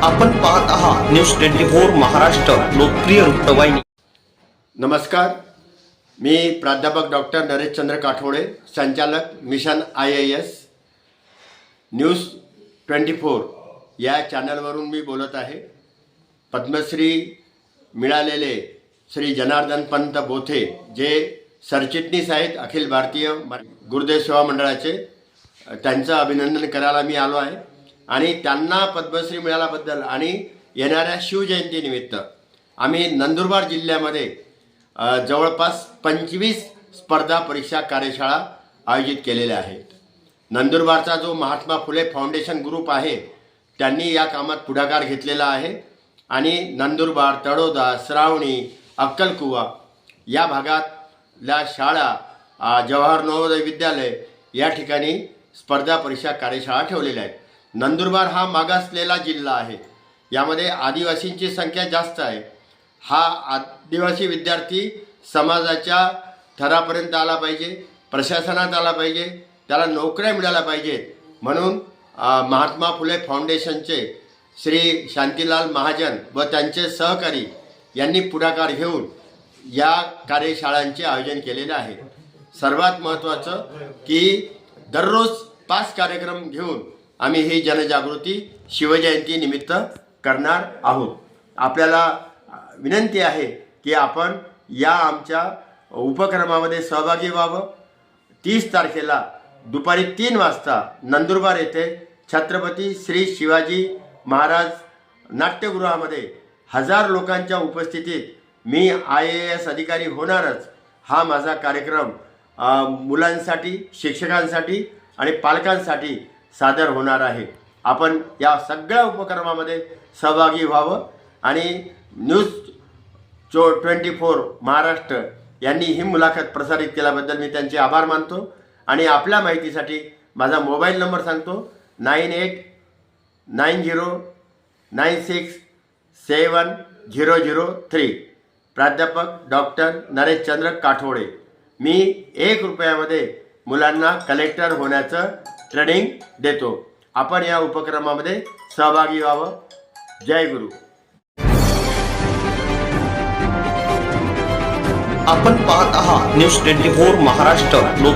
आपण पाहत आहात न्यूज 24 महाराष्ट्र, लोकप्रिय वृत्तवाहिनी। नमस्कार, मी प्राध्यापक डॉक्टर नरेशचंद्र काठोडे, संचालक मिशन IAS न्यूज 24 या चॅनलवरून मी बोलत आहे। पद्मश्री मिळालेले श्री जनार्दन पंत बोथे जे सरचिटणीस आहेत अखिल भारतीय गुरुदेव सेवा मंडळाचे, त्यांचं अभिनंदन करायला मी आलो आहे। आणि त्यांना पद्मश्री मिळाल्याबद्दल आणि येणाऱ्या शिवजयंतीनिमित्त आम्ही नंदुरबार जिल्ह्यामध्ये जवळपास 25 स्पर्धा परीक्षा कार्यशाळा आयोजित केलेल्या आहेत। नंदुरबारचा जो महात्मा फुले फाउंडेशन ग्रुप आहे त्यांनी या कामात पुढाकार घेतलेला आहे आणि नंदुरबार, तळोदा, श्रावणी, अक्कलकुवा या भागातल्या शाळा, जवाहर नवोदय विद्यालय या ठिकाणी स्पर्धा परीक्षा कार्यशाळा ठेवलेल्या आहेत। नंदुरबार हा मागासलेला जिल्हा आहे, यामध्ये आदिवासींची संख्या जास्त आहे। हा आदिवासी विद्यार्थी समाजाच्या थरापर्यंत आला पाहिजे, प्रशासनात आला पाहिजे, त्याला नोकऱ्या मिळाल्या पाहिजेत, म्हणून महात्मा फुले फाउंडेशनचे श्री शांतीलाल महाजन व त्यांचे सहकारी यांनी पुढाकार घेऊन या कार्यशाळांचे आयोजन केलेले आहे। सर्वात महत्त्वाचं की दररोज 5 कार्यक्रम घेऊन आम्ही ही जनजागृती शिवजयंती निमित्त करणार आहोत। आपल्याला विनंती आहे की आपण या आमच्या उपक्रमामध्ये सहभागी व्हावं। 30 तारखेला दुपारी 3 वाजता नंदुरबार येथे छत्रपती श्री शिवाजी महाराज नाट्यगृहामध्ये 1000 लोकांच्या उपस्थितीत मी IAS अधिकारी होणारच हा माझा कार्यक्रम मुलांसाठी, शिक्षकांसाठी आणि पालकांसाठी सादर होणार आहे। आपण या सगळ्या उपक्रमामध्ये सहभागी व्हावं आणि न्यूज 24 महाराष्ट्र यांनी ही मुलाखत प्रसारित केल्याबद्दल मी त्यांचे आभार मानतो। आणि आपल्या माहितीसाठी माझा मोबाईल नंबर सांगतो 9896967003। प्राध्यापक डॉक्टर नरेशचंद्र काठोडे। मी 1 रुपयामध्ये मुलांना कलेक्टर होण्याचं ट्रेनिंग देतो। आपण या उपक्रमामध्ये सहभागी व्हावं। जय गुरु। आपण पाहत आहात न्यूज 24 महाराष्ट्र, लोक